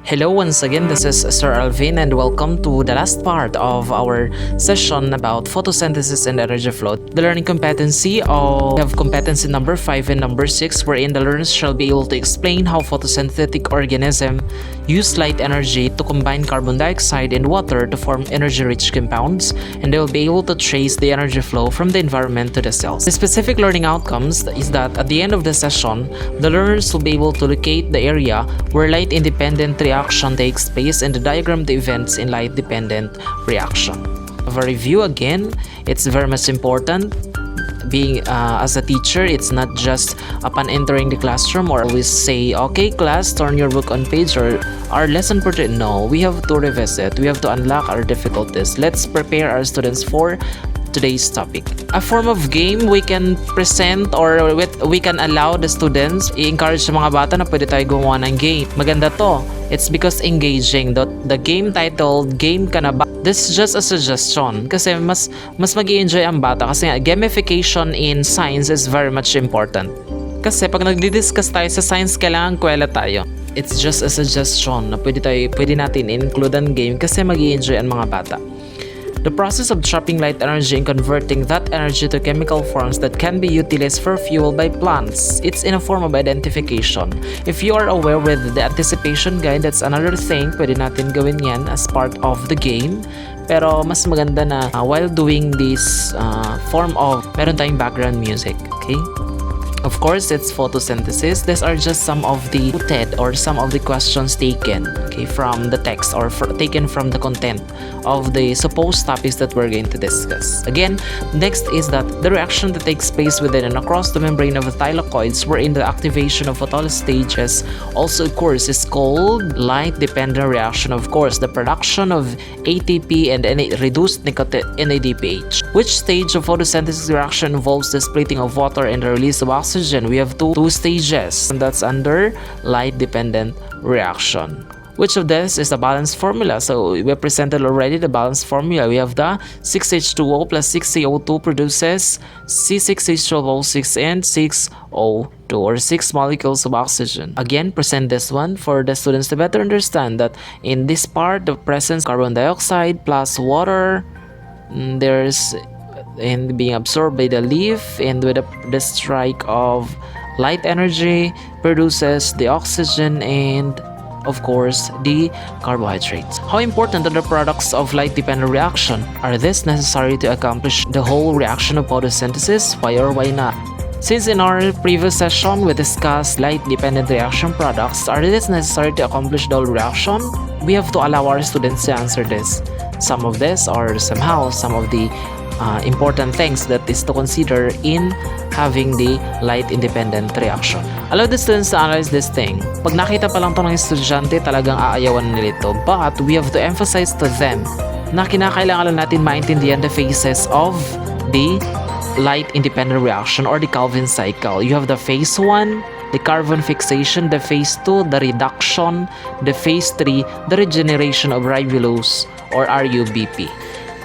Hello once again, this is Sir Alvin and welcome to the last part of our session about photosynthesis and energy flow. The learning competency we have competency number 5 and number 6 wherein the learners shall be able to explain how photosynthetic organisms use light energy to combine carbon dioxide and water to form energy-rich compounds, and they will be able to trace the energy flow from the environment to the cells. The specific learning outcomes is that at the end of the session, the learners will be able to locate the area where light-independent reaction takes place and diagram the events in light-dependent reaction. For review again, it's very much important. Being as a teacher, it's not just upon entering the classroom or always say, okay class, turn your book on page or our lesson for today. No, we have to revisit. We have to unlock our difficulties. Let's prepare our students for today's topic. A form of game we can present or we can allow the students, i-encourage sa mga bata na pwede tayo gumawa ng game. Maganda to. It's because engaging. The game titled Game Kana ba? This is just a suggestion kasi mas mag-i-enjoy ang bata kasi gamification in science is very much important. Kasi pag nagdi-discuss tayo sa science, kailangan kwela tayo. It's just a suggestion na pwede natin include ang game kasi mag-i-enjoy ang mga bata. The process of trapping light energy and converting that energy to chemical forms that can be utilized for fuel by plants. It's in a form of identification. If you are aware with the anticipation guide, that's another thing. Pwede natin gawin yan as part of the game. Pero mas maganda na while doing this form of meron tayong background music. Okay? Of course, it's photosynthesis. These are just some of the TED or some of the questions taken from the text or taken from the content of the supposed topics that we're going to discuss. Again, next is that the reaction that takes place within and across the membrane of the thylakoids wherein the activation of photolysis stages also occurs is called light-dependent reaction. Of course, the production of ATP and reduced NADPH. Which stage of photosynthesis reaction involves the splitting of water and the release of oxygen? We have two stages, and that's under light-dependent reaction. Which of this is the balanced formula? So we presented already the balanced formula. We have the 6H2O plus 6CO2 produces C6H12O6 and 6O2 or 6 molecules of oxygen. Again, present this one for the students to better understand that in this part, the presence of carbon dioxide plus water, there's and being absorbed by the leaf, and with the strike of light energy produces the oxygen and of course the carbohydrates. How important are the products of light-dependent reaction? Are these necessary to accomplish the whole reaction of photosynthesis? Why or why not? Since in our previous session we discussed light-dependent reaction products, are these necessary to accomplish the whole reaction? We have to allow our students to answer this. Some of this or somehow some of the important things that is to consider in having the light-independent reaction. Allow the students to analyze this thing. Pag nakita pa lang ito ng estudyante, talagang aayawan nila ito. But we have to emphasize to them na kinakailangan lang natin maintindihan the phases of the light-independent reaction or the Calvin cycle. You have the phase 1, the carbon fixation, the phase 2, the reduction, the phase 3, the regeneration of ribulose or RUBP.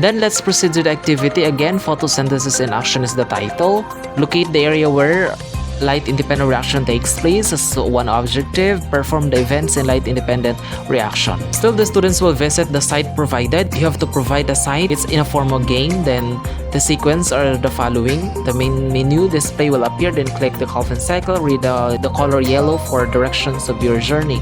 Then let's proceed to the activity. Again, photosynthesis in action is the title. Locate the area where light-independent reaction takes place as one objective. Perform the events in light-independent reaction. Still, the students will visit the site provided. You have to provide the site. It's in a form of game. Then the sequence are the following. The main menu display will appear. Then click the Calvin cycle. Read the color yellow for directions of your journey.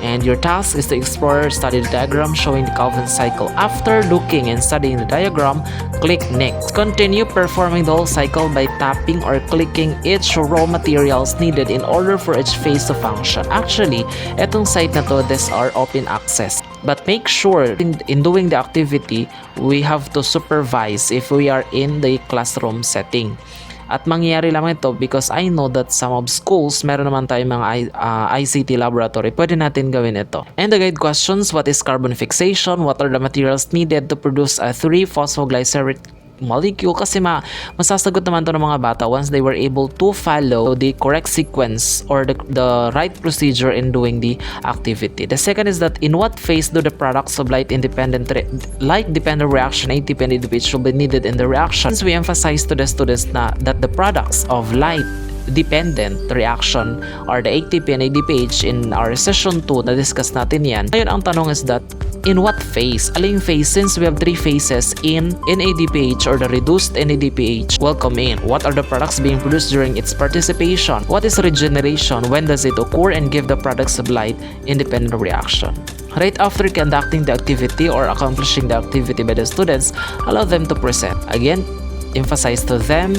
And your task is to explore, study the diagram showing the Calvin cycle. After looking and studying the diagram, click Next. Continue performing the whole cycle by tapping or clicking each raw materials needed in order for each phase to function. Actually, etong site na to, these are open access. But make sure in doing the activity, we have to supervise if we are in the classroom setting. At mangyayari lang ito because I know that some of schools, meron naman tayong mga ICT laboratory, pwede natin gawin ito. And the guide questions, what is carbon fixation? What are the materials needed to produce a 3-phosphoglycerate molecule? Kasi masasagot naman to ng mga bata once they were able to follow the correct sequence or the right procedure in doing the activity. The second is that in what phase do the products of light-dependent reaction ATP and ADP will be needed in the reaction? Since we emphasize to the students that the products of light dependent reaction or the ATP and ADPH in our session 2 na discuss natin yan. Ngayon ang tanong is that in what phase? Aling phase? Since we have 3 phases in NADPH or the reduced NADPH will come in. What are the products being produced during its participation? What is regeneration? When does it occur and give the products of light independent reaction? Right after conducting the activity or accomplishing the activity by the students, allow them to present. Again, emphasize to them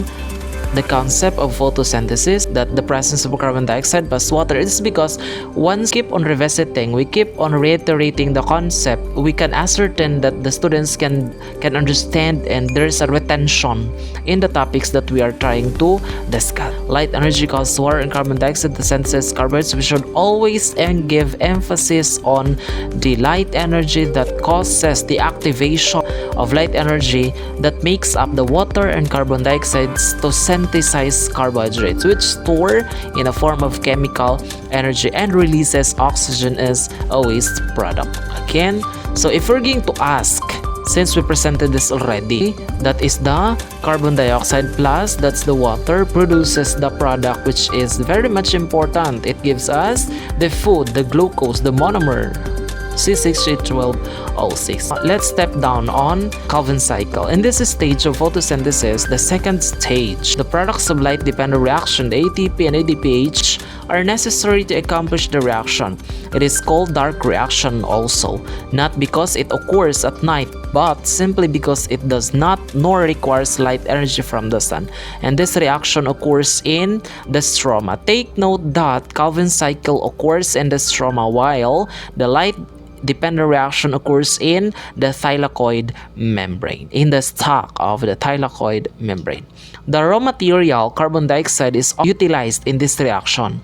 the concept of photosynthesis, that the presence of carbon dioxide plus water is because once we keep on revisiting, we keep on reiterating the concept, we can ascertain that the students can understand and there's a retention in the topics that we are trying to discuss. Light energy causes water and carbon dioxide to synthesize carbohydrates. We should always give emphasis on the light energy that causes the activation of light energy that makes up the water and carbon dioxides to synthesize carbohydrates, which store in a form of chemical energy and releases oxygen as a waste product. Again, so if we're going to ask, since we presented this already, that is the carbon dioxide plus that's the water produces the product, which is very much important. It gives us the food, the glucose, the monomer C6H12O6. Let's step down on Calvin cycle. In this stage of photosynthesis, the second stage, the products of light-dependent reaction, the ATP and ADPH, are necessary to accomplish the reaction. It is called dark reaction also, not because it occurs at night, but simply because it does not nor requires light energy from the sun. And this reaction occurs in the stroma. Take note that Calvin cycle occurs in the stroma while the light-dependent reaction occurs in the thylakoid membrane, in the stalk of the thylakoid membrane. The raw material, carbon dioxide, is utilized in this reaction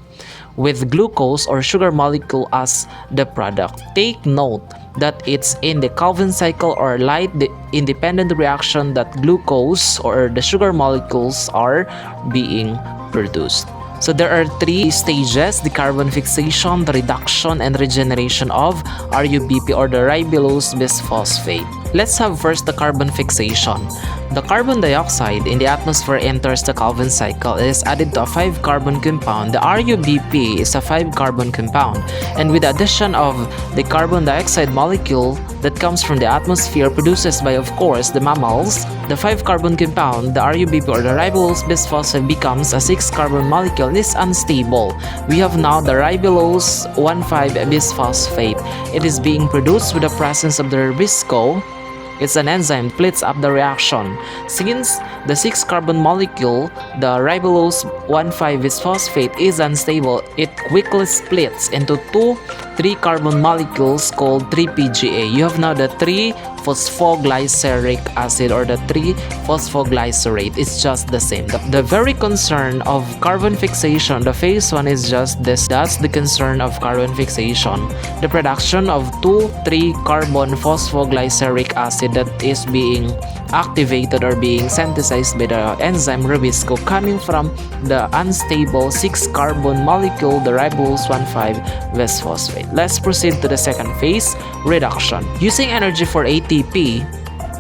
with glucose or sugar molecule as the product. Take note that it's in the Calvin cycle or light independent reaction that glucose or the sugar molecules are being produced. So there are 3 stages: the carbon fixation, the reduction, and regeneration of RUBP or the ribulose bisphosphate. Let's have first the carbon fixation. The carbon dioxide in the atmosphere enters the Calvin cycle. It is added to a 5-carbon compound. The RUBP is a 5-carbon compound, and with the addition of the carbon dioxide molecule that comes from the atmosphere produces by, of course, the mammals, the 5-carbon compound, the RUBP or the ribulose bisphosphate, becomes a 6-carbon molecule and is unstable. We have now the ribulose 1,5 bisphosphate. It is being produced with the presence of the ribisco. It's an enzyme that splits up the reaction. Since the 6-carbon molecule, the ribulose 1,5 bisphosphate, is unstable, it quickly splits into 2 3-carbon molecules called 3-PGA. You have now the 3-phosphoglyceric acid or the 3-phosphoglycerate. It's just the same. The very concern of carbon fixation, the phase 1 is just this. That's the concern of carbon fixation. The production of 2,3-carbon phosphoglyceric acid that is being activated or being synthesized by the enzyme ribisco coming from the unstable 6-carbon molecule, the ribulose 1,5 bisphosphate. Let's proceed to the second phase, reduction. Using energy for ATP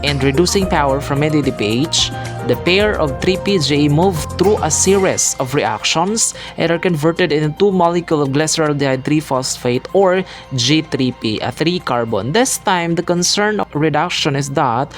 and reducing power from NADPH, the pair of 3-PGA move through a series of reactions and are converted into 2 molecules of glyceraldehyde 3-phosphate or G3P, a 3-carbon. This time, the concern of reduction is that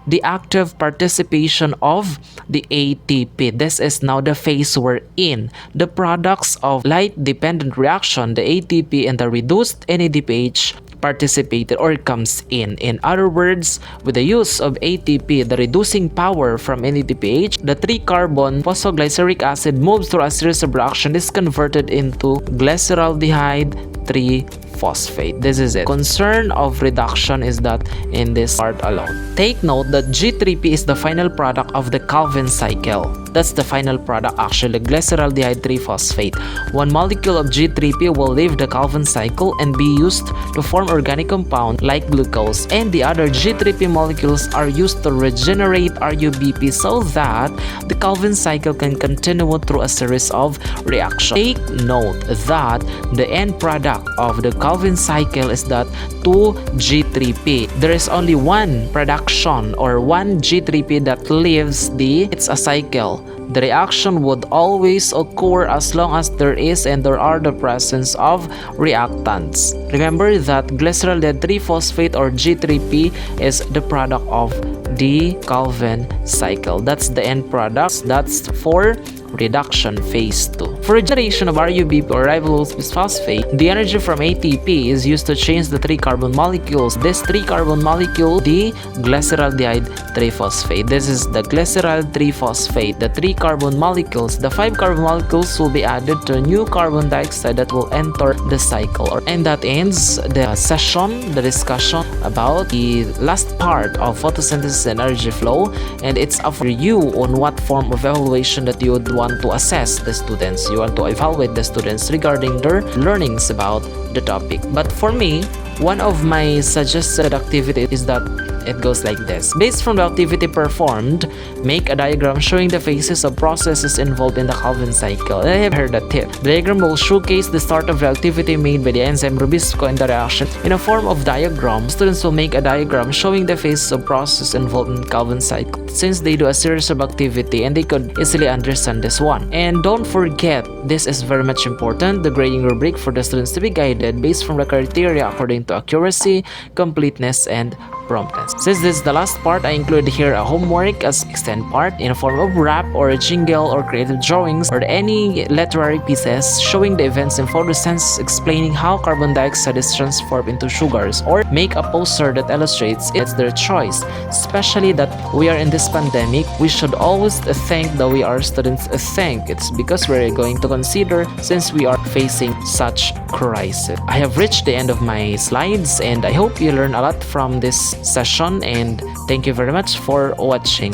the active participation of the ATP. This is now the phase we're in. The products of light-dependent reaction, the ATP and the reduced NADPH, participated or comes in. In other words, with the use of ATP, the reducing power from NADPH, the 3-carbon phosphoglyceric acid moves through a series of reactions, is converted into glyceraldehyde 3-phosphate. This is it. Concern of reduction is that in this part alone. Take note that G3P is the final product of the Calvin cycle. That's the final product actually, glyceraldehyde 3-phosphate. 1 molecule of G3P will leave the Calvin cycle and be used to form organic compound like glucose, and the other G3P molecules are used to regenerate RUBP so that the Calvin cycle can continue through a series of reactions. Take note that the end product of the Calvin cycle is that 2G3P. There is only one production or one G3P that leaves it's a cycle. The reaction would always occur as long as there is and there are the presence of reactants. Remember that glyceryl dead 3-phosphate or G3P is the product of the Calvin cycle. That's the end product. That's for reduction phase 2. For regeneration of RUBP or ribose bisphosphate, the energy from ATP is used to change the 3 carbon molecules. This 3 carbon molecule, the glyceraldehyde 3-phosphate. This is the glyceryl 3-phosphate. The 3 carbon molecules, the 5 carbon molecules will be added to a new carbon dioxide that will enter the cycle. And that ends the session, the discussion about the last part of photosynthesis and energy flow. And it's up for you on what form of evaluation that you would want to assess the students. You want to evaluate the students regarding their learnings about the topic. But for me, one of my suggested activity is that it goes like this. Based from the activity performed, make a diagram showing the phases of processes involved in the Calvin cycle. And I have heard that tip. The diagram will showcase the start of the activity made by the enzyme Rubisco and the reaction. In a form of diagram, students will make a diagram showing the phases of process involved in the Calvin cycle. Since they do a series of activity and they could easily understand this one. And don't forget, this is very much important, the grading rubric for the students to be guided based from the criteria according to accuracy, completeness, and promptness. Since this is the last part, I include here a homework as extend part in a form of rap or a jingle or creative drawings or any literary pieces showing the events in photosynthesis, explaining how carbon dioxide is transformed into sugars, or make a poster that illustrates it's their choice. Especially that we are in this pandemic, we should always think that we are students think. It's because we're going to consider since we are facing such crisis. I have reached the end of my slides and I hope you learn a lot from this session, and thank you very much for watching.